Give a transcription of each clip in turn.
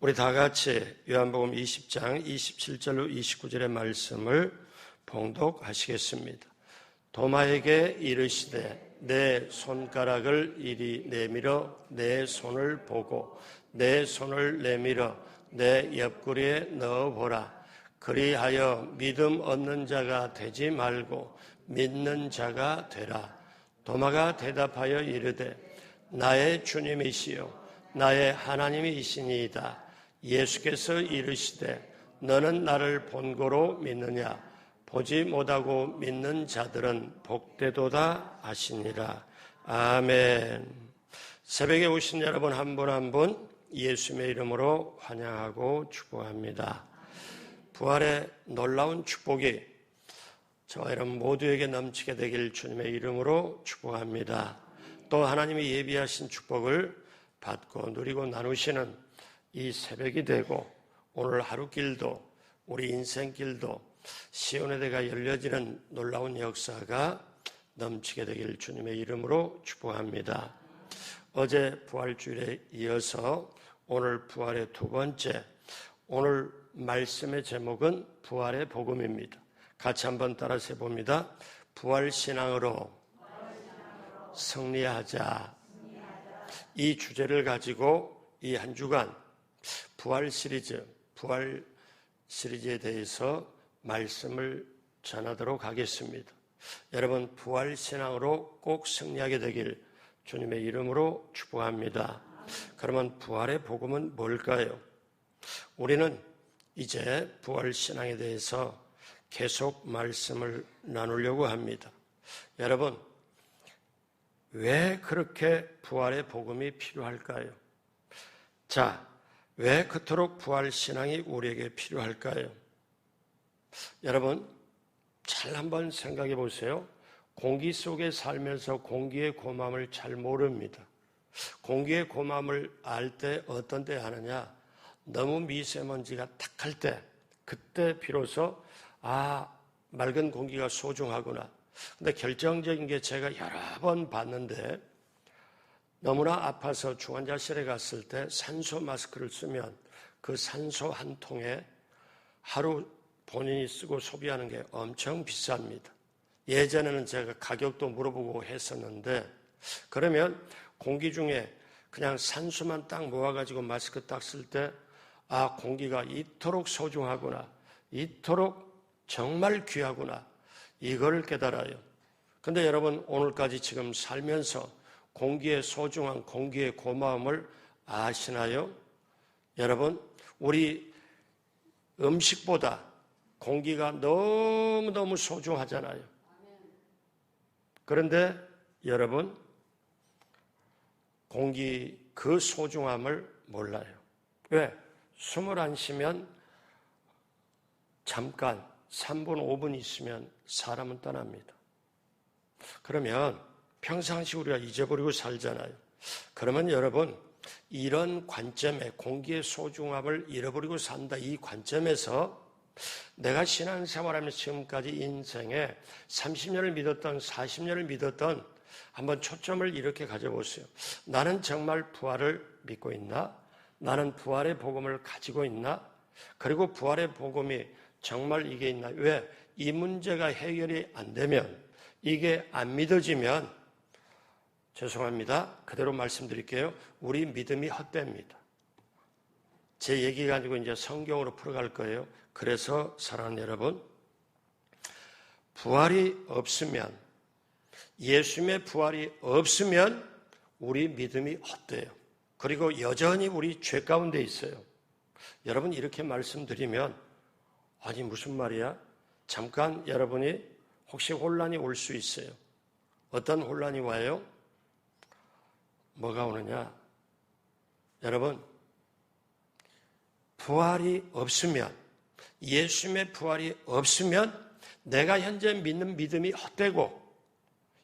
우리 다 같이 요한복음 20장 27절로 29절의 말씀을 봉독하시겠습니다. 도마에게 이르시되 내 손가락을 이리 내밀어 내 손을 보고 내 손을 내밀어 내 옆구리에 넣어보라. 그리하여 믿음 없는 자가 되지 말고 믿는 자가 되라. 도마가 대답하여 이르되 나의 주님이시요 나의 하나님이시니이다. 예수께서 이르시되 너는 나를 본고로 믿느냐? 보지 못하고 믿는 자들은 복되도다 하시니라. 아멘. 새벽에 오신 여러분 한 분 한 분 예수님의 이름으로 환영하고 축복합니다. 부활의 놀라운 축복이 저와 여러분 모두에게 넘치게 되길 주님의 이름으로 축복합니다. 또 하나님이 예비하신 축복을 받고 누리고 나누시는 이 새벽이 되고 오늘 하루길도 우리 인생길도 시온의 대가 열려지는 놀라운 역사가 넘치게 되길 주님의 이름으로 축복합니다. 어제 부활주일에 이어서 오늘 부활의 두 번째, 오늘 말씀의 제목은 부활의 복음입니다. 같이 한번 따라서 해봅니다. 부활신앙으로 승리하자. 이 주제를 가지고 이 한 주간 부활 시리즈에 대해서 말씀을 전하도록 하겠습니다. 여러분 부활신앙으로 꼭 승리하게 되길 주님의 이름으로 축복합니다. 그러면 부활의 복음은 뭘까요? 우리는 이제 부활신앙에 대해서 계속 말씀을 나누려고 합니다. 여러분 왜 그렇게 부활의 복음이 필요할까요? 자, 왜 그토록 부활신앙이 우리에게 필요할까요? 여러분 잘 한번 생각해 보세요. 공기 속에 살면서 공기의 고마움을 잘 모릅니다. 공기의 고마움을 알 때 어떤 때 하느냐? 너무 미세먼지가 탁할 때, 그때 비로소 맑은 공기가 소중하구나. 근데 결정적인 게 제가 여러 번 봤는데 너무나 아파서 중환자실에 갔을 때 산소 마스크를 쓰면 그 산소 한 통에 하루 본인이 쓰고 소비하는 게 엄청 비쌉니다. 예전에는 제가 가격도 물어보고 했었는데 그러면 공기 중에 그냥 산소만 딱 모아가지고 마스크 딱 쓸 때 공기가 이토록 소중하구나. 이토록 정말 귀하구나. 이걸 깨달아요. 근데 여러분 오늘까지 지금 살면서 공기의 소중한 공기의 고마움을 아시나요? 여러분 우리 음식보다 공기가 너무너무 소중하잖아요. 그런데 여러분 공기 그 소중함을 몰라요. 왜? 숨을 안 쉬면 잠깐 3분 5분 있으면 사람은 떠납니다. 그러면 평상시 우리가 잊어버리고 살잖아요. 그러면 여러분 이런 관점에 공기의 소중함을 잃어버리고 산다 이 관점에서 내가 신앙생활하면서 지금까지 인생에 30년을 믿었던 40년을 믿었던 한번 초점을 이렇게 가져보세요. 나는 정말 부활을 믿고 있나? 나는 부활의 복음을 가지고 있나? 그리고 부활의 복음이 정말 이게 있나? 왜? 이 문제가 해결이 안 되면 이게 안 믿어지면 죄송합니다. 그대로 말씀드릴게요. 우리 믿음이 헛됩니다. 제 얘기 가지고 이제 성경으로 풀어갈 거예요. 그래서 사랑하는 여러분, 부활이 없으면 예수님의 부활이 없으면 우리 믿음이 헛돼요. 그리고 여전히 우리 죄 가운데 있어요. 여러분 이렇게 말씀드리면 아니 무슨 말이야? 잠깐 여러분이 혹시 혼란이 올 수 있어요. 어떤 혼란이 와요? 뭐가 오느냐? 여러분 부활이 없으면 예수님의 부활이 없으면 내가 현재 믿는 믿음이 헛되고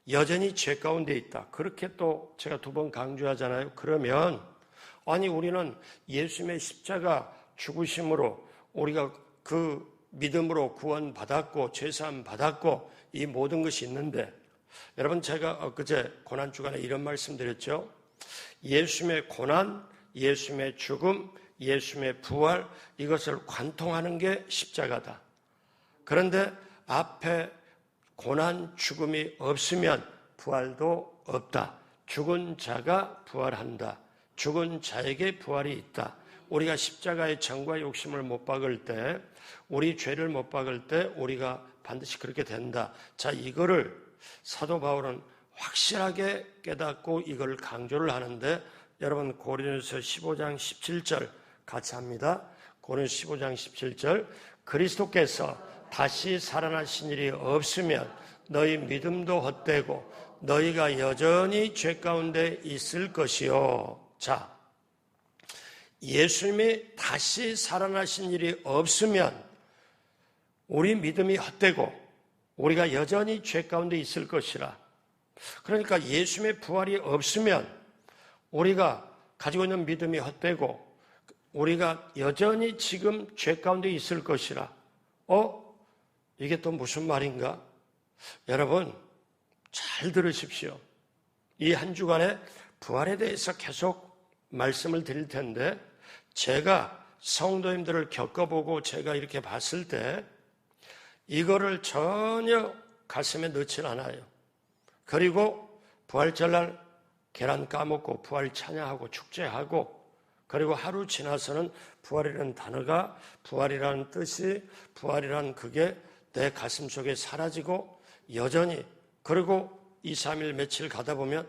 여전히 죄 가운데 있다. 그렇게 또 제가 2번 강조하잖아요. 그러면 아니 우리는 예수님의 십자가 죽으심으로 우리가 그 믿음으로 구원받았고 죄사함 받았고 이 모든 것이 있는데 여러분 제가 엊그제 고난주간에 이런 말씀 드렸죠. 예수님의 고난, 예수님의 죽음, 예수님의 부활, 이것을 관통하는 게 십자가다. 그런데 앞에 고난, 죽음이 없으면 부활도 없다. 죽은 자가 부활한다. 죽은 자에게 부활이 있다. 우리가 십자가의 정과 욕심을 못 박을 때, 우리 죄를 못 박을 때 우리가 반드시 그렇게 된다. 자, 이거를 사도 바울은 확실하게 깨닫고 이걸 강조를 하는데, 여러분 고린도서 15장 17절 같이 합니다. 고린도서 15장 17절, 그리스도께서 다시 살아나신 일이 없으면 너희 믿음도 헛되고 너희가 여전히 죄 가운데 있을 것이요. 자, 예수님이 다시 살아나신 일이 없으면 우리 믿음이 헛되고 우리가 여전히 죄 가운데 있을 것이라. 그러니까 예수님의 부활이 없으면 우리가 가지고 있는 믿음이 헛되고 우리가 여전히 지금 죄 가운데 있을 것이라. 이게 또 무슨 말인가? 여러분 잘 들으십시오. 이 한 주간에 부활에 대해서 계속 말씀을 드릴 텐데, 제가 성도님들을 겪어보고 제가 이렇게 봤을 때 이거를 전혀 가슴에 넣질 않아요. 그리고 부활절날 계란 까먹고 부활 찬양하고 축제하고, 그리고 하루 지나서는 부활이라는 단어가, 부활이라는 뜻이, 부활이라는 그게 내 가슴 속에 사라지고 여전히, 그리고 2, 3일 며칠 가다 보면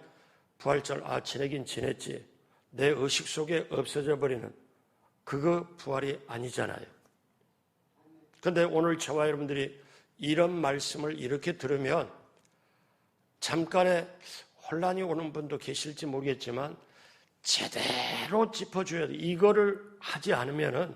부활절, 지내긴 지냈지, 내 의식 속에 없어져 버리는 그거 부활이 아니잖아요. 그런데 오늘 저와 여러분들이 이런 말씀을 이렇게 들으면 잠깐의 혼란이 오는 분도 계실지 모르겠지만 제대로 짚어줘야 돼. 이거를 하지 않으면은,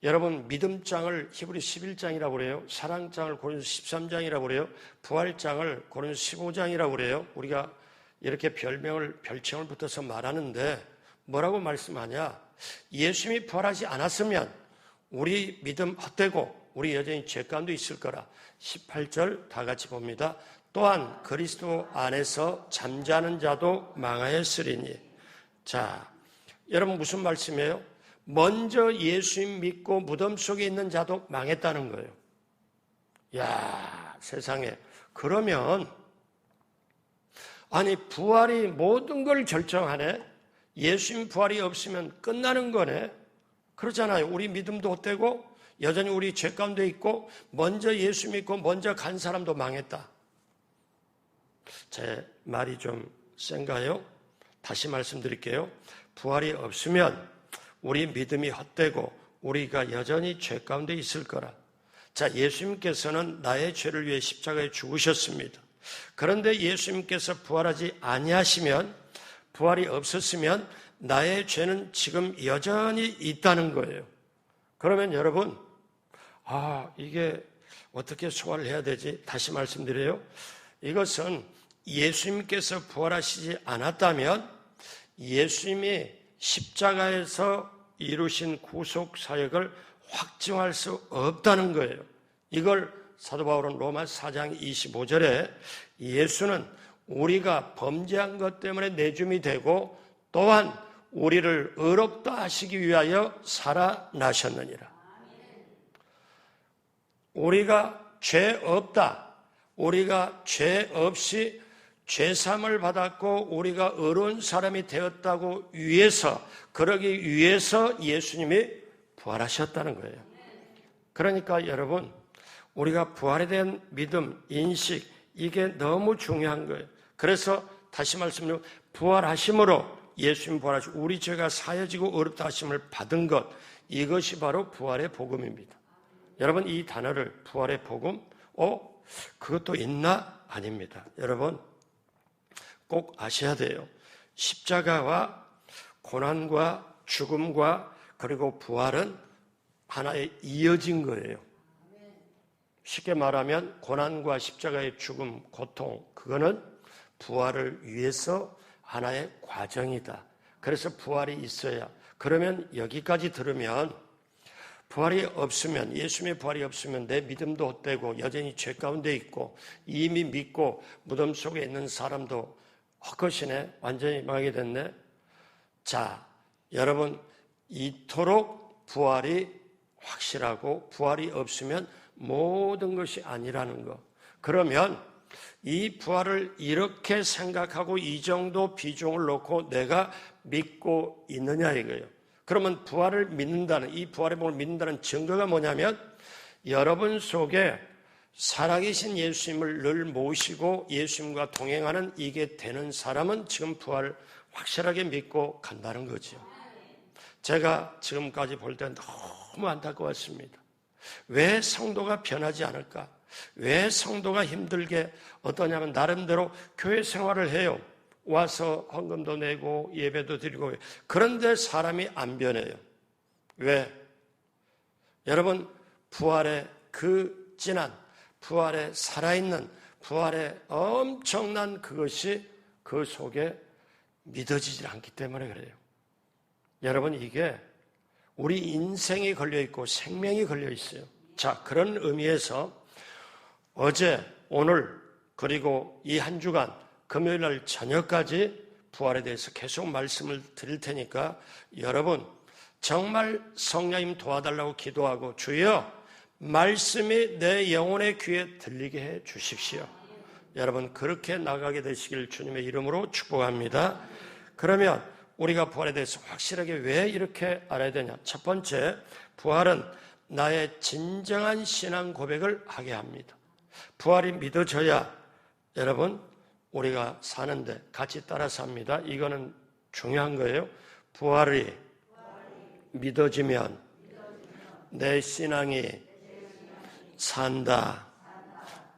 여러분 믿음장을 히브리 11장이라고 그래요. 사랑장을 고린도서 13장이라고 그래요. 부활장을 고린도서 15장이라고 그래요. 우리가 이렇게 별칭을 붙여서 말하는데 뭐라고 말씀하냐? 예수님이 부활하지 않았으면 우리 믿음 헛되고 우리 여전히 죄 가운데 있을 거라. 18절 다 같이 봅니다. 또한 그리스도 안에서 잠자는 자도 망하였으리니. 자, 여러분 무슨 말씀이에요? 먼저 예수님 믿고 무덤 속에 있는 자도 망했다는 거예요. 야, 세상에. 그러면 부활이 모든 걸 결정하네? 예수님 부활이 없으면 끝나는 거네? 그렇잖아요. 우리 믿음도 헛되고 여전히 우리 죄 가운데 있고 먼저 예수 믿고 먼저 간 사람도 망했다. 제 말이 좀 센가요? 다시 말씀드릴게요. 부활이 없으면 우리 믿음이 헛되고 우리가 여전히 죄 가운데 있을 거라. 자, 예수님께서는 나의 죄를 위해 십자가에 죽으셨습니다. 그런데 예수님께서 부활하지 아니하시면, 부활이 없었으면 나의 죄는 지금 여전히 있다는 거예요. 그러면 여러분, 이게 어떻게 소화를 해야 되지? 다시 말씀드려요. 이것은 예수님께서 부활하시지 않았다면 예수님이 십자가에서 이루신 구속 사역을 확증할 수 없다는 거예요. 이걸 사도 바울은 로마 4장 25절에 예수는 우리가 범죄한 것 때문에 내줌이 되고 또한 우리를 의롭다 하시기 위하여 살아나셨느니라. 우리가 죄 없다, 우리가 죄 없이 죄사함을 받았고 우리가 의로운 사람이 되었다고 위해서, 그러기 위해서 예수님이 부활하셨다는 거예요. 그러니까 여러분, 우리가 부활에 대한 믿음, 인식, 이게 너무 중요한 거예요. 그래서 다시 말씀드리면 부활하심으로, 예수님 부활하시고 우리 죄가 사여지고 의롭다 하심을 받은 것, 이것이 바로 부활의 복음입니다. 여러분, 이 단어를 부활의 복음, 그것도 있나? 아닙니다. 여러분 꼭 아셔야 돼요. 십자가와 고난과 죽음과 그리고 부활은 하나의 이어진 거예요. 쉽게 말하면 고난과 십자가의 죽음, 고통, 그거는 부활을 위해서 하나의 과정이다. 그래서 부활이 있어야. 그러면 여기까지 들으면 부활이 없으면, 예수님의 부활이 없으면 내 믿음도 헛되고 여전히 죄 가운데 있고 이미 믿고 무덤 속에 있는 사람도 헛것이네, 완전히 망하게 됐네. 자, 여러분, 이토록 부활이 확실하고 부활이 없으면 모든 것이 아니라는 것. 그러면 이 부활을 이렇게 생각하고 이 정도 비중을 놓고 내가 믿고 있느냐 이거예요. 그러면 부활을 믿는다는, 이 부활의 복을 믿는다는 증거가 뭐냐면 여러분 속에 살아계신 예수님을 늘 모시고 예수님과 동행하는 이게 되는 사람은 지금 부활을 확실하게 믿고 간다는 거죠. 제가 지금까지 볼 때 너무 안타까웠습니다. 왜 성도가 변하지 않을까? 왜 성도가 힘들게 어떠냐면 나름대로 교회 생활을 해요. 와서 헌금도 내고 예배도 드리고 그런데 사람이 안 변해요. 왜? 여러분 부활의 그 진한 부활의 살아있는 부활의 엄청난 그것이 그 속에 믿어지질 않기 때문에 그래요. 여러분 이게 우리 인생이 걸려있고 생명이 걸려있어요. 자, 그런 의미에서 어제, 오늘 그리고 이 한 주간 금요일 날 저녁까지 부활에 대해서 계속 말씀을 드릴 테니까 여러분 정말 성령님 도와달라고 기도하고 주여 말씀이 내 영혼의 귀에 들리게 해 주십시오. 여러분 그렇게 나가게 되시길 주님의 이름으로 축복합니다. 그러면 우리가 부활에 대해서 확실하게 왜 이렇게 알아야 되냐? 첫 번째, 부활은 나의 진정한 신앙 고백을 하게 합니다. 부활이 믿어져야 여러분 우리가 사는데 같이 따라 삽니다. 이거는 중요한 거예요. 부활이 믿어지면 내 신앙이 산다.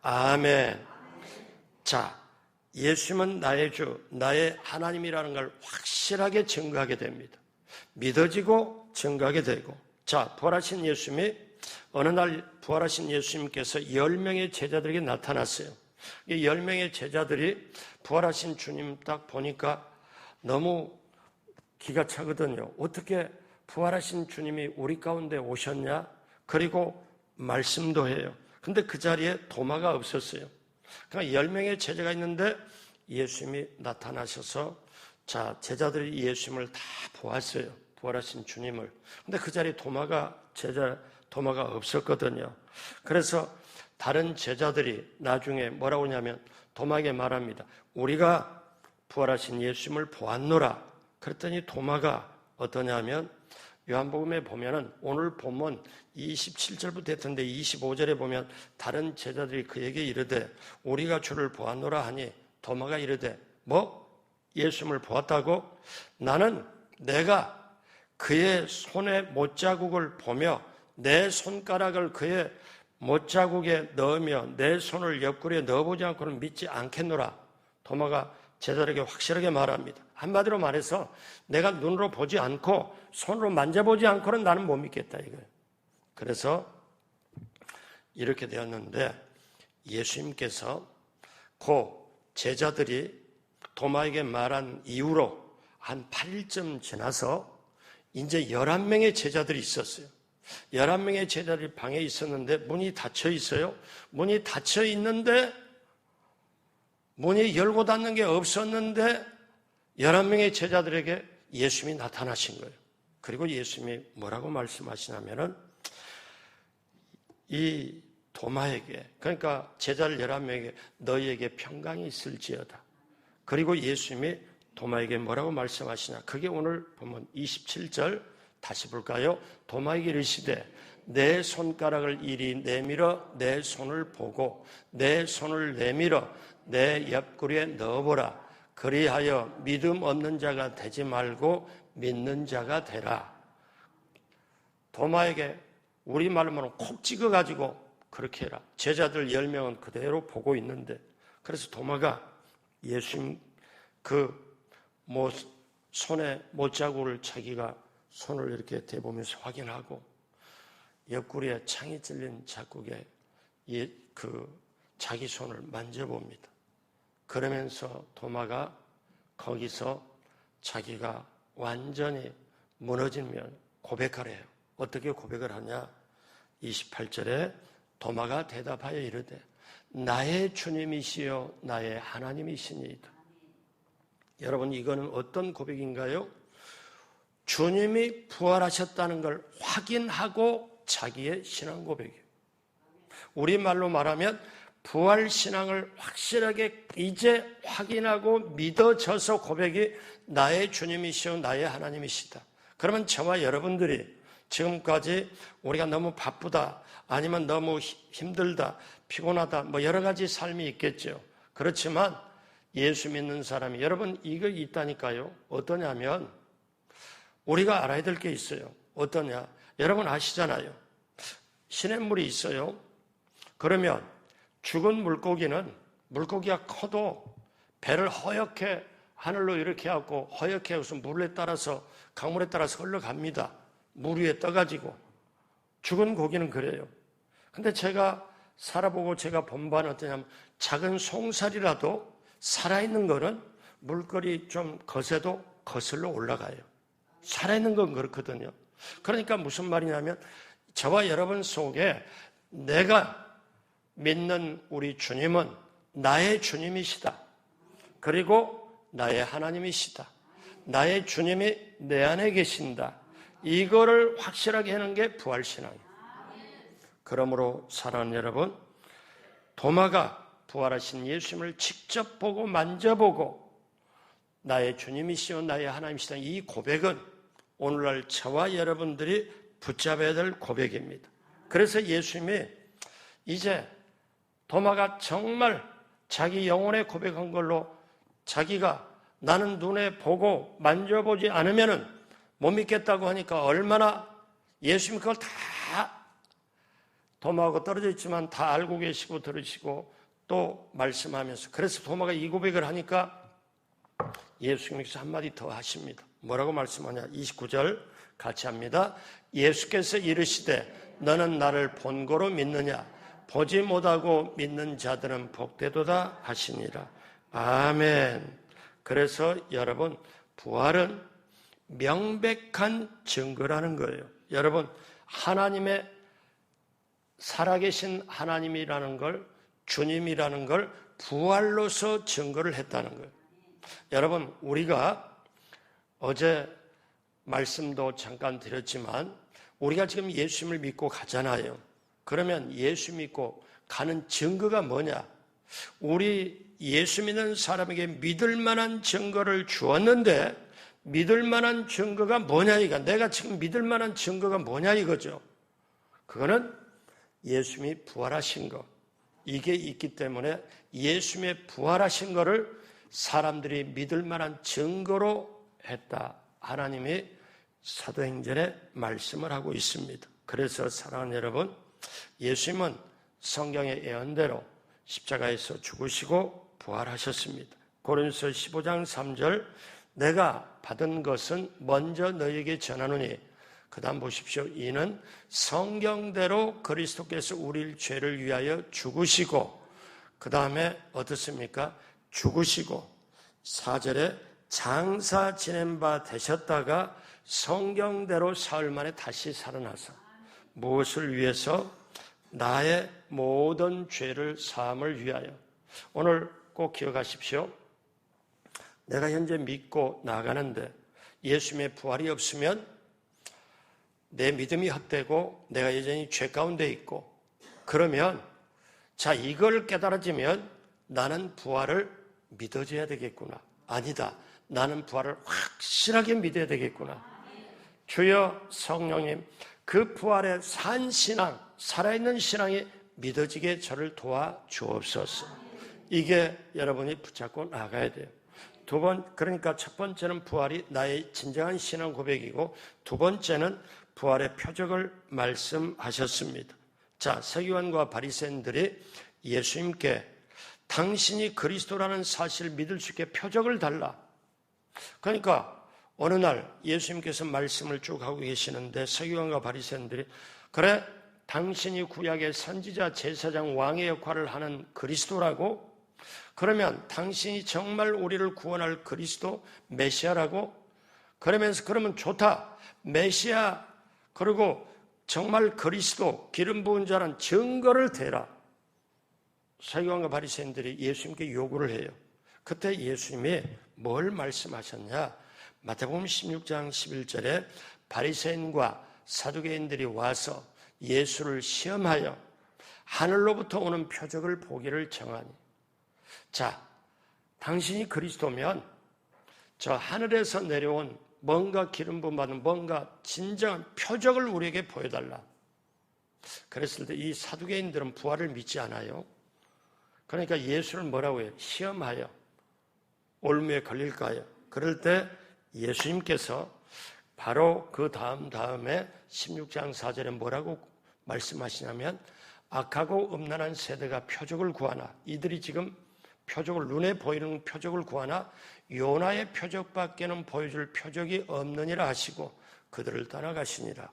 아멘. 자, 예수님은 나의 주, 나의 하나님이라는 걸 확실하게 증거하게 됩니다. 믿어지고 증거하게 되고. 자, 부활하신 예수님이 어느 날 부활하신 예수님께서 10명의 제자들에게 나타났어요. 이 10명의 제자들이 부활하신 주님 딱 보니까 너무 기가 차거든요. 어떻게 부활하신 주님이 우리 가운데 오셨냐? 그리고 말씀도 해요. 근데 그 자리에 도마가 없었어요. 그러니까 10명의 제자가 있는데 예수님이 나타나셔서 자, 제자들이 예수님을 다 보았어요. 부활하신 주님을. 근데 그 자리에 도마가 없었거든요. 그래서 다른 제자들이 나중에 뭐라고 하냐면 도마에게 말합니다. 우리가 부활하신 예수님을 보았노라. 그랬더니 도마가 어떠냐면 요한복음에 보면은 오늘 본문 27절부터 했던데 25절에 보면 다른 제자들이 그에게 이르되 우리가 주를 보았노라 하니 도마가 이르되 뭐? 예수님을 보았다고? 나는 내가 그의 손에 못자국을 보며 내 손가락을 그의 못자국에 넣으며 내 손을 옆구리에 넣어보지 않고는 믿지 않겠노라. 도마가 제자들에게 확실하게 말합니다. 한마디로 말해서 내가 눈으로 보지 않고 손으로 만져보지 않고는 나는 못 믿겠다 이거예요. 그래서 이렇게 되었는데 예수님께서 그 제자들이 도마에게 말한 이후로 한 8일쯤 지나서 이제 11명의 제자들이 있었어요. 11명의 제자들이 방에 있었는데 문이 닫혀 있어요. 문이 닫혀 있는데 문이 열고 닫는 게 없었는데 11명의 제자들에게 예수님이 나타나신 거예요. 그리고 예수님이 뭐라고 말씀하시냐면은 이 도마에게 그러니까 제자들 11명에게 너희에게 평강이 있을지어다. 그리고 예수님이 도마에게 뭐라고 말씀하시냐. 그게 오늘 보면 27절 다시 볼까요? 도마에게 이르시되 내 손가락을 이리 내밀어 내 손을 보고 내 손을 내밀어 내 옆구리에 넣어보라. 그리하여 믿음 없는 자가 되지 말고 믿는 자가 되라. 도마에게 우리말로는 콕 찍어가지고 그렇게 해라. 제자들 10명은 그대로 보고 있는데 그래서 도마가 예수님 손에 못자국을 자기가 손을 이렇게 대보면서 확인하고 옆구리에 창이 찔린 자국에 자기 손을 만져봅니다. 그러면서 도마가 거기서 자기가 완전히 무너지면 고백하래요. 어떻게 고백을 하냐? 28절에 도마가 대답하여 이르되 나의 주님이시여 나의 하나님이시니이다. 여러분 이거는 어떤 고백인가요? 주님이 부활하셨다는 걸 확인하고 자기의 신앙 고백이에요. 우리말로 말하면 부활신앙을 확실하게 이제 확인하고 믿어져서 고백이 나의 주님이시오 나의 하나님이시다. 그러면 저와 여러분들이 지금까지 우리가 너무 바쁘다 아니면 너무 힘들다 피곤하다 뭐 여러 가지 삶이 있겠죠. 그렇지만 예수 믿는 사람이 여러분 이거 있다니까요. 어떠냐면 우리가 알아야 될 게 있어요. 어떠냐? 여러분 아시잖아요. 시냇물이 있어요. 그러면 죽은 물고기가 커도 배를 허옇게 하늘로 이렇게 하고 허옇게 해서 물에 따라서 강물에 따라서 흘러갑니다. 물 위에 떠가지고. 죽은 고기는 그래요. 근데 제가 살아보고 제가 본 바는 어떠냐면 작은 송사리라도 살아있는 거는 물결이 좀 거세도 거슬러 올라가요. 살아있는 건 그렇거든요. 그러니까 무슨 말이냐면 저와 여러분 속에 내가 믿는 우리 주님은 나의 주님이시다. 그리고 나의 하나님이시다. 나의 주님이 내 안에 계신다. 이거를 확실하게 하는 게 부활신앙이에요. 그러므로 사랑하는 여러분, 도마가 부활하신 예수님을 직접 보고 만져보고 나의 주님이시오 나의 하나님이시다. 이 고백은 오늘날 저와 여러분들이 붙잡아야 될 고백입니다. 그래서 예수님이 이제 도마가 정말 자기 영혼에 고백한 걸로 자기가 나는 눈에 보고 만져보지 않으면 못 믿겠다고 하니까 얼마나 예수님 그걸 다 도마하고 떨어져 있지만 다 알고 계시고 들으시고 또 말씀하면서 그래서 도마가 이 고백을 하니까 예수님께서 한마디 더 하십니다. 뭐라고 말씀하냐? 29절 같이 합니다. 예수께서 이르시되 너는 나를 본고로 믿느냐? 보지 못하고 믿는 자들은 복되도다 하시니라. 아멘. 그래서 여러분 부활은 명백한 증거라는 거예요. 여러분 하나님의 살아계신 하나님이라는 걸 주님이라는 걸 부활로서 증거를 했다는 거예요. 여러분 우리가 어제 말씀도 잠깐 드렸지만 우리가 지금 예수님을 믿고 가잖아요. 그러면 예수 믿고 가는 증거가 뭐냐? 우리 예수 믿는 사람에게 믿을 만한 증거를 주었는데 믿을 만한 증거가 뭐냐 이거. 내가 지금 믿을 만한 증거가 뭐냐 이거죠. 그거는 예수님이 부활하신 것. 이게 있기 때문에 예수님의 부활하신 것을 사람들이 믿을 만한 증거로 했다. 하나님이 사도행전에 말씀을 하고 있습니다. 그래서 사랑하는 여러분, 예수님은 성경의 예언대로 십자가에서 죽으시고 부활하셨습니다. 고린도서 15장 3절 내가 받은 것은 먼저 너희에게 전하노니 그 다음 보십시오. 이는 성경대로 그리스도께서 우리 죄를 위하여 죽으시고 그 다음에 어떻습니까? 죽으시고 4절에 장사 지낸 바 되셨다가 성경대로 사흘 만에 다시 살아나서 무엇을 위해서? 나의 모든 죄를 사함을 위하여. 오늘 꼭 기억하십시오. 내가 현재 믿고 나가는데 예수님의 부활이 없으면 내 믿음이 헛되고 내가 여전히 죄 가운데 있고 그러면 자 이걸 깨달아지면 나는 부활을 믿어줘야 되겠구나. 아니다. 나는 부활을 확실하게 믿어야 되겠구나. 주여 성령님 그 부활의 산 신앙 살아있는 신앙이 믿어지게 저를 도와주옵소서. 이게 여러분이 붙잡고 나가야 돼요. 그러니까 첫 번째는 부활이 나의 진정한 신앙 고백이고 두 번째는 부활의 표적을 말씀하셨습니다. 자, 서기관과 바리새인들이 예수님께 당신이 그리스도라는 사실을 믿을 수 있게 표적을 달라. 그러니까 어느 날 예수님께서 말씀을 쭉 하고 계시는데 서기관과 바리새인들이 그래 당신이 구약의 선지자 제사장 왕의 역할을 하는 그리스도라고? 그러면 당신이 정말 우리를 구원할 그리스도 메시아라고? 그러면 좋다. 메시아 그리고 정말 그리스도 기름 부은 자란 증거를 대라. 서기관과 바리새인들이 예수님께 요구를 해요. 그때 예수님이 뭘 말씀하셨냐? 마태복음 16장 11절에 바리새인과 사두개인들이 와서 예수를 시험하여 하늘로부터 오는 표적을 보기를 청하니. 자, 당신이 그리스도면 저 하늘에서 내려온 뭔가 기름 부음 받은 뭔가 진정한 표적을 우리에게 보여달라. 그랬을 때 이 사두개인들은 부활을 믿지 않아요. 그러니까 예수를 뭐라고 해요? 시험하여 올무에 걸릴까요? 그럴 때 예수님께서 바로 그 다음에 16장 4절에 뭐라고 말씀하시냐면 악하고 음란한 세대가 표적을 구하나, 이들이 지금 표적을, 눈에 보이는 표적을 구하나 요나의 표적밖에는 보여줄 표적이 없느니라 하시고 그들을 떠나가시니라.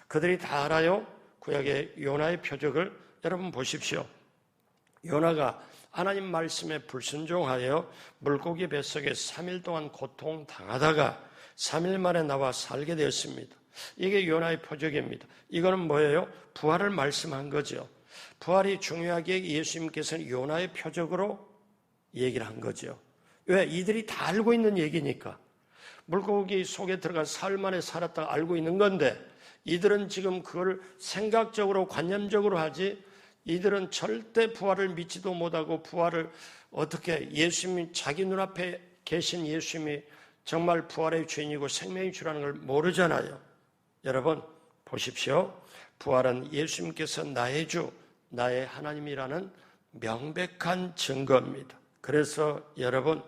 그들이 다 알아요. 구약의 요나의 표적을. 여러분 보십시오. 요나가 하나님 말씀에 불순종하여 물고기 뱃속에 3일 동안 고통당하다가 3일 만에 나와 살게 되었습니다. 이게 요나의 표적입니다. 이거는 뭐예요? 부활을 말씀한 거죠. 부활이 중요하게 예수님께서는 요나의 표적으로 얘기를 한 거죠. 왜? 이들이 다 알고 있는 얘기니까. 물고기 속에 들어가 사흘 만에 살았다가 알고 있는 건데 이들은 지금 그걸 생각적으로 관념적으로 하지, 이들은 절대 부활을 믿지도 못하고 부활을 어떻게, 예수님이 자기 눈앞에 계신 예수님이 정말 부활의 주인이고 생명의 주라는 걸 모르잖아요. 여러분 보십시오. 부활은 예수님께서 나의 주, 나의 하나님이라는 명백한 증거입니다. 그래서 여러분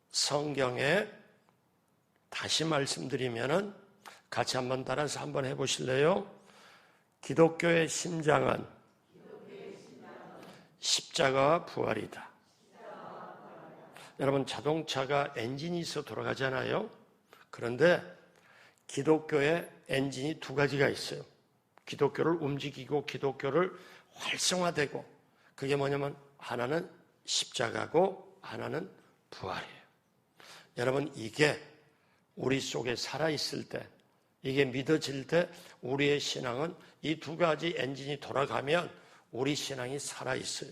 성경에 다시 말씀드리면은 같이 한번 따라서 한번 해보실래요? 기독교의 심장은 십자가와 부활이다. 여러분 자동차가 엔진이 있어 돌아가잖아요. 그런데 기독교의 엔진이 두 가지가 있어요. 기독교를 움직이고 기독교를 활성화되고, 그게 뭐냐면 하나는 십자가고 하나는 부활이에요. 여러분 이게 우리 속에 살아있을 때, 이게 믿어질 때 우리의 신앙은 이 두 가지 엔진이 돌아가면 우리 신앙이 살아있어요.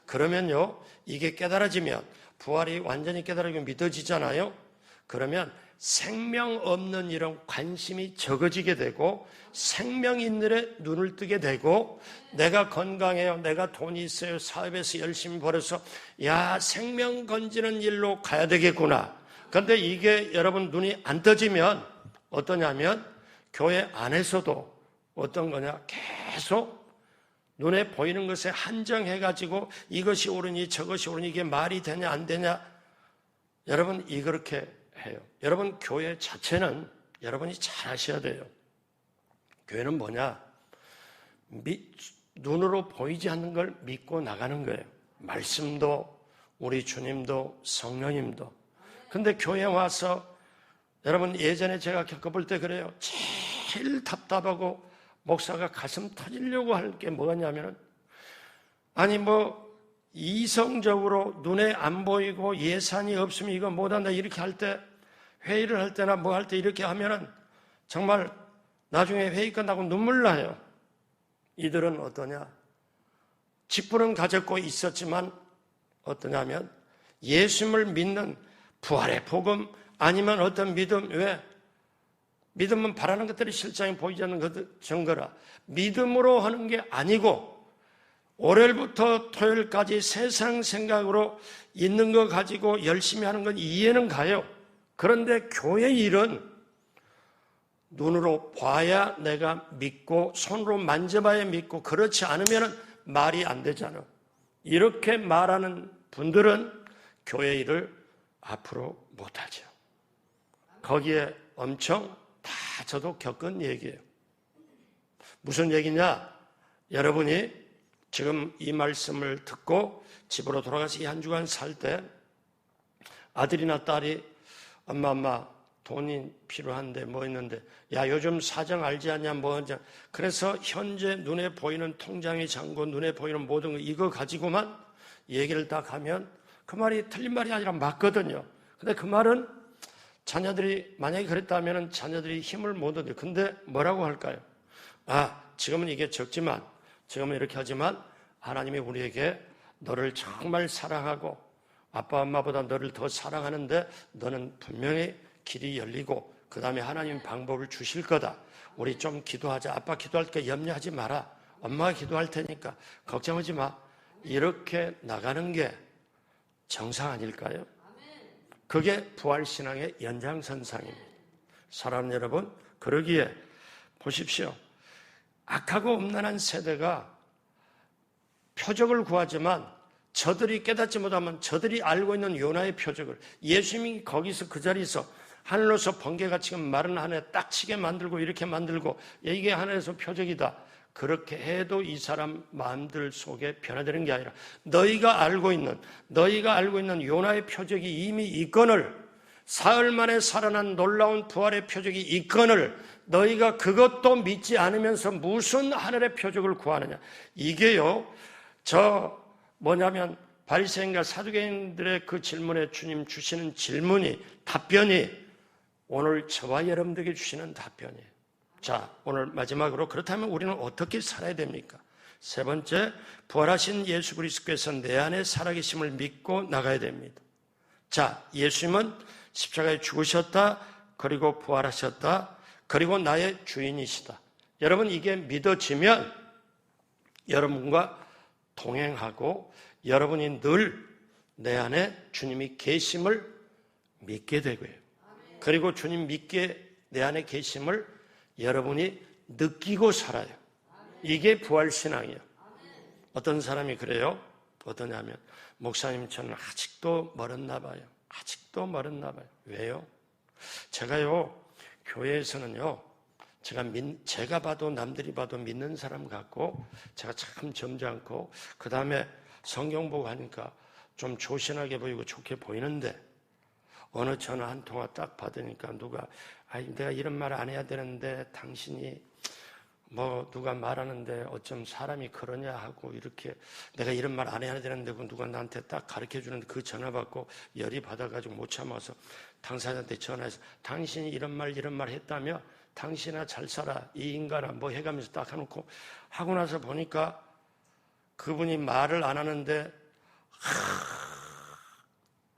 그러면요, 이게 깨달아지면, 부활이 완전히 깨달아지면 믿어지잖아요. 그러면 생명 없는 이런 관심이 적어지게 되고 생명 있는 일에 눈을 뜨게 되고, 내가 건강해요, 내가 돈이 있어요, 사업에서 열심히 벌어서 야 생명 건지는 일로 가야 되겠구나. 그런데 이게 여러분 눈이 안 떠지면 어떠냐면 교회 안에서도 어떤 거냐, 계속 눈에 보이는 것에 한정해가지고 이것이 옳으니 저것이 옳으니 이게 말이 되냐 안 되냐. 여러분 이렇게 해요. 여러분 교회 자체는 여러분이 잘 하셔야 돼요. 교회는 뭐냐, 눈으로 보이지 않는 걸 믿고 나가는 거예요. 말씀도 우리 주님도 성령님도. 근데 교회 와서 여러분 예전에 제가 겪어볼 때 그래요. 제일 답답하고 목사가 가슴 터지려고 할 게 뭐냐면은, 아니 뭐 이성적으로 눈에 안 보이고 예산이 없으면 이거 못한다 이렇게 할 때, 회의를 할 때나 뭐 할 때 이렇게 하면은 정말 나중에 회의 끝나고 눈물 나요. 이들은 어떠냐, 직분은 가졌고 있었지만 어떠냐면 예수님을 믿는 부활의 복음 아니면 어떤 믿음, 왜? 믿음은 바라는 것들이 실상이 보이지 않는 것 증거라. 믿음으로 하는 게 아니고 월요일부터 토요일까지 세상 생각으로 있는 거 가지고 열심히 하는 건 이해는 가요. 그런데 교회 일은 눈으로 봐야 내가 믿고 손으로 만져봐야 믿고, 그렇지 않으면 말이 안 되잖아. 이렇게 말하는 분들은 교회 일을 앞으로 못하죠. 거기에 엄청 다 저도 겪은 얘기예요. 무슨 얘기냐? 여러분이 지금 이 말씀을 듣고 집으로 돌아가서 이 한 주간 살 때 아들이나 딸이 엄마 돈이 필요한데 뭐 있는데, 야 요즘 사정 알지 않냐 뭐 하냐. 그래서 현재 눈에 보이는 통장의 잔고, 눈에 보이는 모든 거 이거 가지고만 얘기를 딱 하면 그 말이 틀린 말이 아니라 맞거든요. 근데 그 말은 자녀들이 만약에 그랬다면 자녀들이 힘을 못 얻어요. 근데 뭐라고 할까요? 아, 지금은 이게 적지만, 지금은 이렇게 하지만 하나님이 우리에게 너를 정말 사랑하고 아빠 엄마보다 너를 더 사랑하는데 너는 분명히 길이 열리고 그 다음에 하나님 방법을 주실 거다. 우리 좀 기도하자. 아빠 기도할 때 염려하지 마라. 엄마가 기도할 테니까 걱정하지 마. 이렇게 나가는 게 정상 아닐까요? 그게 부활신앙의 연장선상입니다. 사랑하는 여러분, 그러기에 보십시오. 악하고 음란한 세대가 표적을 구하지만 저들이 깨닫지 못하면 저들이 알고 있는 요나의 표적을 예수님이 거기서 그 자리에서 하늘로서 번개가 지금 마른 하늘에 딱 치게 만들고 이렇게 만들고 이게 하늘에서 표적이다. 그렇게 해도 이 사람 마음들 속에 변화되는 게 아니라 너희가 알고 있는 요나의 표적이 이미 있거늘 사흘 만에 살아난 놀라운 부활의 표적이 있거늘 너희가 그것도 믿지 않으면서 무슨 하늘의 표적을 구하느냐. 이게요. 뭐냐면 바리새인과 사두개인들의 그 질문에 주님 주시는 답변이 오늘 저와 여러분들에게 주시는 답변이에요. 자, 오늘 마지막으로 그렇다면 우리는 어떻게 살아야 됩니까? 세 번째, 부활하신 예수 그리스도께서 내 안에 살아계심을 믿고 나가야 됩니다. 자, 예수님은 십자가에 죽으셨다, 그리고 부활하셨다, 그리고 나의 주인이시다. 여러분, 이게 믿어지면 여러분과 동행하고 여러분이 늘 내 안에 주님이 계심을 믿게 되고요. 그리고 주님 믿게 내 안에 계심을 여러분이 느끼고 살아요. 이게 부활신앙이에요. 어떤 사람이 그래요? 어떠냐면 목사님 저는 아직도 멀었나 봐요. 아직도 멀었나 봐요. 왜요? 제가요 교회에서는요 제가 봐도 남들이 봐도 믿는 사람 같고 제가 참 점잖고 그 다음에 성경 보고 하니까 좀 조신하게 보이고 좋게 보이는데 어느 전화 한 통화 딱 받으니까 누가 내가 이런 말 안 해야 되는데 당신이 누가 말하는데 어쩜 사람이 그러냐 하고 이렇게 내가 이런 말 안 해야 되는데 누가 나한테 딱 가르쳐 주는데 그 전화 받고 열이 받아가지고 못 참아서 당사자한테 전화해서 당신이 이런 말 했다며 당신아 잘 살아 이 인간아 해가면서 딱 해놓고 하고 나서 보니까 그분이 말을 안 하는데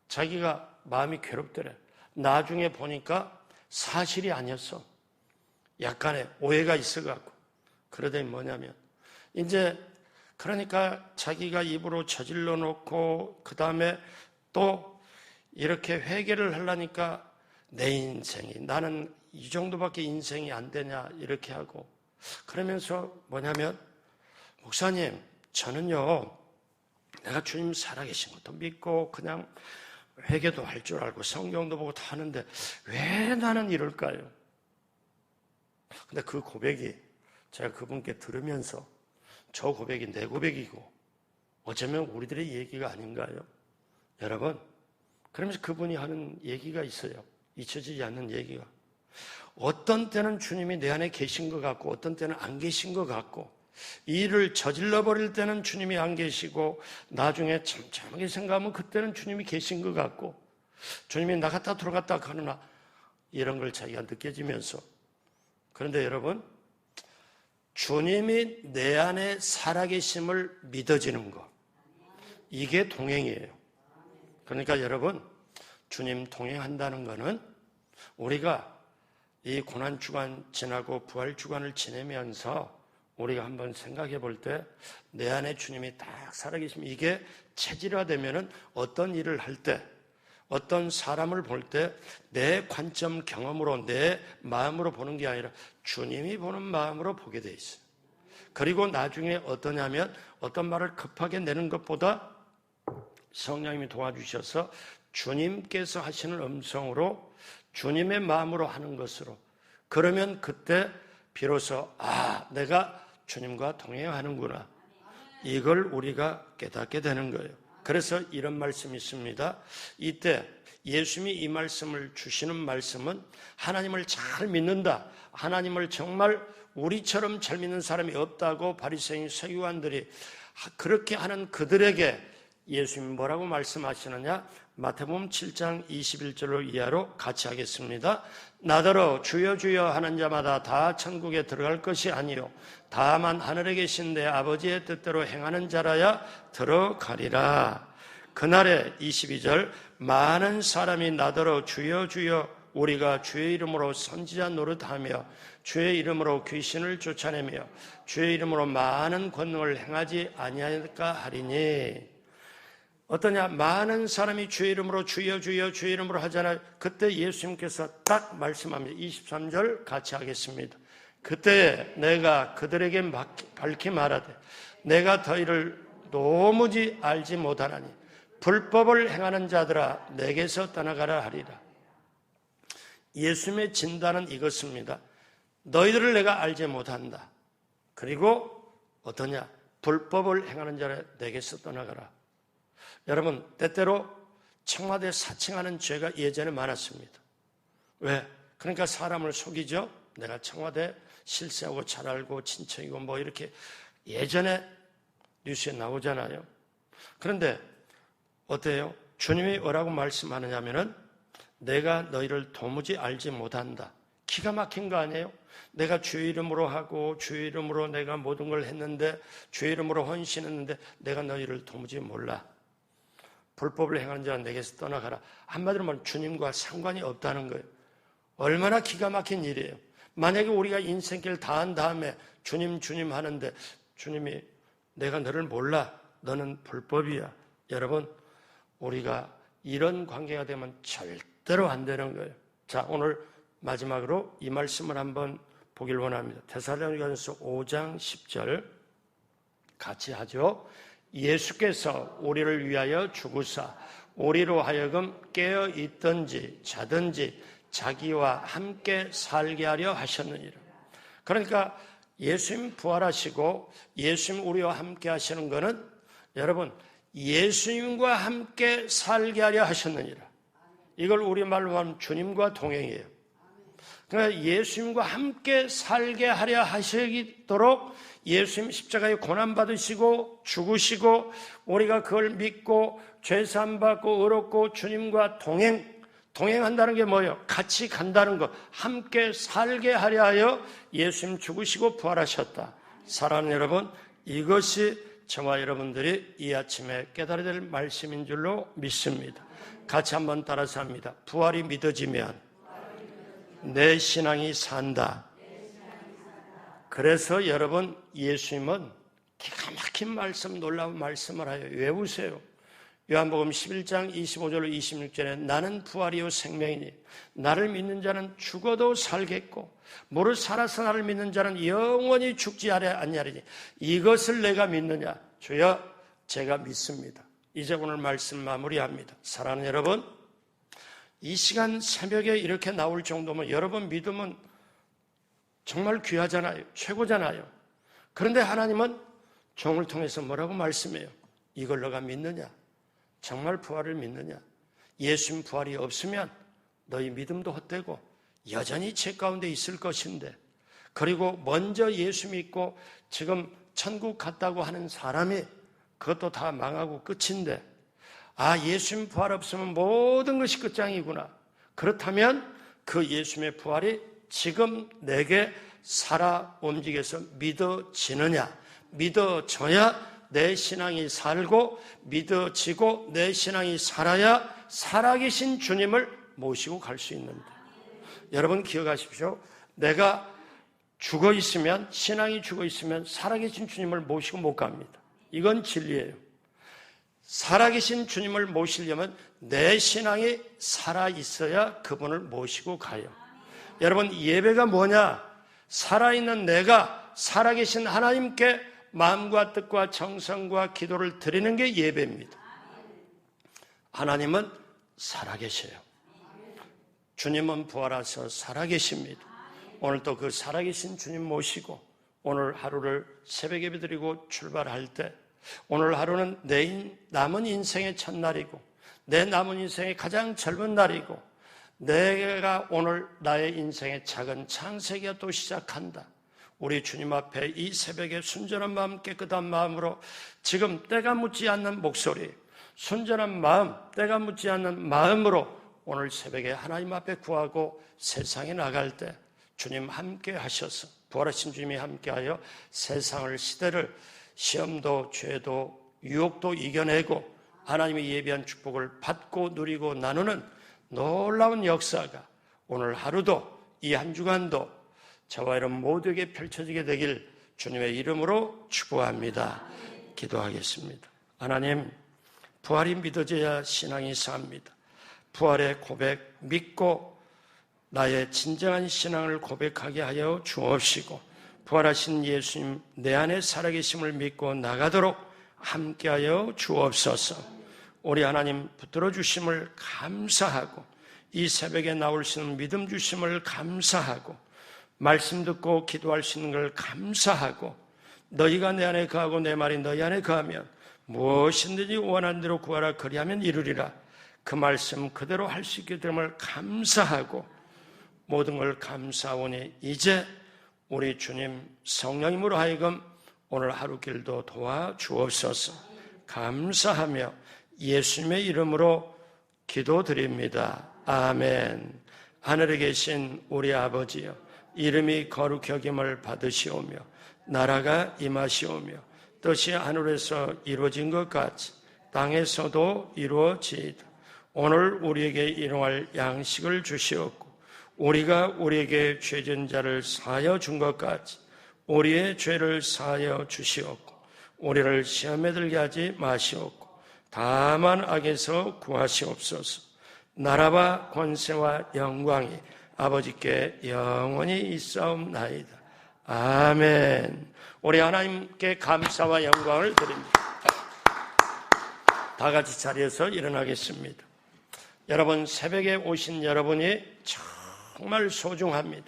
자기가 마음이 괴롭더래. 나중에 보니까 사실이 아니었어. 약간의 오해가 있어갖고. 그러더니 뭐냐면 이제 그러니까 자기가 입으로 저질러 놓고 그 다음에 또 이렇게 회개를 하려니까 내 인생이 나는 이 정도밖에 인생이 안 되냐 이렇게 하고 그러면서 뭐냐면 목사님 저는요 내가 주님 살아계신 것도 믿고 그냥 회개도 할 줄 알고 성경도 보고 다 하는데 왜 나는 이럴까요? 근데 그 고백이 제가 그분께 들으면서 저 고백이 내 고백이고 어쩌면 우리들의 얘기가 아닌가요? 여러분 그러면서 그분이 하는 얘기가 있어요. 잊혀지지 않는 얘기가 어떤 때는 주님이 내 안에 계신 것 같고 어떤 때는 안 계신 것 같고 이 일을 저질러 버릴 때는 주님이 안 계시고 나중에 참참하게 생각하면 그때는 주님이 계신 것 같고 주님이 나갔다 들어갔다 하느나 이런 걸 자기가 느껴지면서 그런데 여러분 주님이 내 안에 살아계심을 믿어지는 것 이게 동행이에요. 그러니까 여러분 주님 동행한다는 것은 우리가 이 고난주간 지나고 부활주간을 지내면서 우리가 한번 생각해 볼 때 내 안에 주님이 딱 살아계시면 이게 체질화되면은 어떤 일을 할 때 어떤 사람을 볼 때 내 관점 경험으로 내 마음으로 보는 게 아니라 주님이 보는 마음으로 보게 돼 있어요. 그리고 나중에 어떠냐면 어떤 말을 급하게 내는 것보다 성령님이 도와주셔서 주님께서 하시는 음성으로 주님의 마음으로 하는 것으로 그러면 그때 비로소 내가 주님과 동행하는구나 이걸 우리가 깨닫게 되는 거예요. 그래서 이런 말씀이 있습니다. 이때 예수님이 이 말씀을 주시는 말씀은 하나님을 잘 믿는다. 하나님을 정말 우리처럼 잘 믿는 사람이 없다고 바리새인 서기관들이 그렇게 하는 그들에게 예수님이 뭐라고 말씀하시느냐? 마태복음 7장 21절로 이하로 같이 하겠습니다. 나더러 주여 주여 하는 자마다 다 천국에 들어갈 것이 아니요 다만 하늘에 계신 내 아버지의 뜻대로 행하는 자라야 들어가리라. 그날에 22절 많은 사람이 나더러 주여 주여 우리가 주의 이름으로 선지자 노릇하며 주의 이름으로 귀신을 쫓아내며 주의 이름으로 많은 권능을 행하지 아니할까 하리니. 어떠냐? 많은 사람이 주의 이름으로 주여 주여 주의 이름으로 하잖아요. 그때 예수님께서 딱 말씀합니다. 23절 같이 하겠습니다. 그때 내가 그들에게 밝히 말하되 내가 너희를 도무지 알지 못하나니 불법을 행하는 자들아 내게서 떠나가라 하리라. 예수님의 진단은 이것입니다. 너희들을 내가 알지 못한다. 그리고 어떠냐? 불법을 행하는 자라 내게서 떠나가라. 여러분, 때때로 청와대 사칭하는 죄가 예전에 많았습니다. 왜? 그러니까 사람을 속이죠. 내가 청와대 실세하고 잘 알고 친척이고 뭐 이렇게 예전에 뉴스에 나오잖아요. 그런데 어때요? 주님이 뭐라고 말씀하느냐면은 내가 너희를 도무지 알지 못한다. 기가 막힌 거 아니에요? 내가 주의 이름으로 하고 주의 이름으로 내가 모든 걸 했는데 주의 이름으로 헌신했는데 내가 너희를 도무지 몰라. 불법을 행하는 자는 내게서 떠나가라. 한마디로 말하면 주님과 상관이 없다는 거예요. 얼마나 기가 막힌 일이에요. 만약에 우리가 인생길 다 한 다음에 주님 주님 하는데 주님이 내가 너를 몰라. 너는 불법이야. 여러분, 우리가 이런 관계가 되면 절대로 안 되는 거예요. 자, 오늘 마지막으로 이 말씀을 한번 보길 원합니다. 데살로니가전서 5장 10절 같이 하죠. 예수께서 우리를 위하여 죽으사 우리로 하여금 깨어 있든지 자든지 자기와 함께 살게 하려 하셨느니라. 그러니까 예수님 부활하시고 예수님 우리와 함께 하시는 것은 여러분 예수님과 함께 살게 하려 하셨느니라. 이걸 우리말로 하면 주님과 동행이에요. 그러니까 예수님과 함께 살게 하려 하시도록 예수님 십자가에 고난받으시고 죽으시고 우리가 그걸 믿고 죄사함 받고 의롭고 주님과 동행한다는 게 뭐예요? 같이 간다는 것, 함께 살게 하려 하여 예수님 죽으시고 부활하셨다. 사랑하는 여러분, 이것이 저와 여러분들이 이 아침에 깨달아야 될 말씀인 줄로 믿습니다. 같이 한번 따라서 합니다. 부활이 믿어지면 내 신앙이 산다. 그래서 여러분, 예수님은 기가 막힌 말씀, 놀라운 말씀을 하여 외우세요. 요한복음 11장 25절로 26절에 나는 부활이요 생명이니 나를 믿는 자는 죽어도 살겠고 무릇 살아서 나를 믿는 자는 영원히 죽지 아니하리니 이것을 내가 믿느냐? 주여, 제가 믿습니다. 이제 오늘 말씀 마무리합니다. 사랑하는 여러분, 이 시간 새벽에 이렇게 나올 정도면 여러분 믿음은 정말 귀하잖아요. 최고잖아요. 그런데 하나님은 종을 통해서 뭐라고 말씀해요? 이걸 너가 믿느냐? 정말 부활을 믿느냐? 예수님 부활이 없으면 너희 믿음도 헛되고 여전히 죄 가운데 있을 것인데, 그리고 먼저 예수 믿고 지금 천국 갔다고 하는 사람이 그것도 다 망하고 끝인데, 아, 예수님 부활 없으면 모든 것이 끝장이구나. 그렇다면 그 예수님의 부활이 지금 내게 살아 움직여서 믿어지느냐? 믿어져야 내 신앙이 살고 믿어지고 내 신앙이 살아야 살아계신 주님을 모시고 갈 수 있는데, 여러분 기억하십시오. 내가 죽어 있으면, 신앙이 죽어 있으면 살아계신 주님을 모시고 못 갑니다. 이건 진리예요. 살아계신 주님을 모시려면 내 신앙이 살아있어야 그분을 모시고 가요. 여러분, 예배가 뭐냐? 살아있는 내가 살아계신 하나님께 마음과 뜻과 정성과 기도를 드리는 게 예배입니다. 하나님은 살아계셔요. 주님은 부활하셔 살아계십니다. 오늘 또 그 살아계신 주님 모시고 오늘 하루를 새벽 예배 드리고 출발할 때, 오늘 하루는 내 남은 인생의 첫날이고 내 남은 인생의 가장 젊은 날이고 내가 오늘 나의 인생의 작은 창세기가 또 시작한다. 우리 주님 앞에 이 새벽에 순전한 마음, 깨끗한 마음으로 지금 때가 묻지 않는 목소리, 순전한 마음, 때가 묻지 않는 마음으로 오늘 새벽에 하나님 앞에 구하고 세상에 나갈 때 주님 함께 하셔서, 부활하신 주님이 함께하여 세상을, 시대를, 시험도 죄도 유혹도 이겨내고 하나님의 예비한 축복을 받고 누리고 나누는 놀라운 역사가 오늘 하루도 이 한 주간도 저와 여러분 모두에게 펼쳐지게 되길 주님의 이름으로 축복합니다. 기도하겠습니다. 하나님, 부활이 믿어져야 신앙이 삽니다. 부활의 고백 믿고 나의 진정한 신앙을 고백하게 하여 주옵시고, 부활하신 예수님 내 안에 살아계심을 믿고 나가도록 함께하여 주옵소서. 우리 하나님 붙들어 주심을 감사하고, 이 새벽에 나올 수 있는 믿음 주심을 감사하고, 말씀 듣고 기도할 수 있는 걸 감사하고, 너희가 내 안에 거하고 내 말이 너희 안에 거하면 무엇이든지 원하는 대로 구하라 그리하면 이루리라. 그 말씀 그대로 할 수 있게 됨을 감사하고, 모든 걸 감사하오니 이제 우리 주님 성령님으로 하여금 오늘 하루 길도 도와주옵소서. 감사하며 예수님의 이름으로 기도드립니다. 아멘. 하늘에 계신 우리 아버지여, 이름이 거룩히 여김을 받으시오며 나라가 임하시오며 뜻이 하늘에서 이루어진 것 같이 땅에서도 이루어지이다. 오늘 우리에게 일용할 양식을 주시옵고, 우리가 우리에게 죄진 자를 사하여 준 것 같이 우리의 죄를 사하여 주시옵고, 우리를 시험에 들게 하지 마시옵고 다만 악에서 구하시옵소서. 나라와 권세와 영광이 아버지께 영원히 있사옵나이다. 아멘. 우리 하나님께 감사와 영광을 드립니다. 다 같이 자리에서 일어나겠습니다. 여러분, 새벽에 오신 여러분이 정말 소중합니다.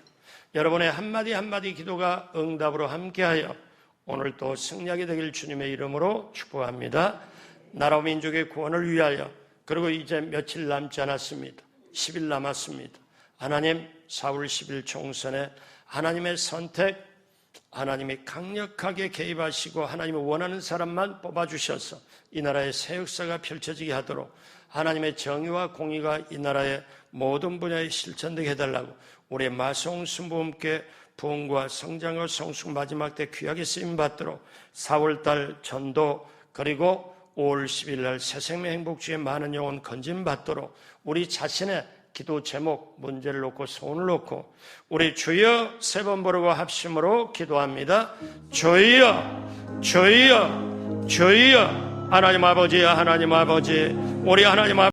여러분의 한마디 한마디 기도가 응답으로 함께하여 오늘 또 승리하게 되길 주님의 이름으로 축복합니다. 나라와 민족의 구원을 위하여, 그리고 이제 며칠 남지 않았습니다. 10일 남았습니다. 하나님, 4월 10일 총선에 하나님의 선택, 하나님이 강력하게 개입하시고 하나님이 원하는 사람만 뽑아주셔서 이 나라의 새 역사가 펼쳐지게 하도록, 하나님의 정의와 공의가 이 나라의 모든 분야에 실천되게 해달라고 우리의 마송순부함께 부흥과 성장과 성숙 마지막 때 귀하게 쓰임받도록 4월달 전도, 그리고 5월 10일 날 새생명 행복주의 많은 영혼 건진받도록 우리 자신의 기도 제목, 문제를 놓고 소원을 놓고 우리 주여 세 번 부르고 합심으로 기도합니다. 주여, 주여, 주여. 하나님 아버지, 하나님 아버지, 우리 하나님 아버지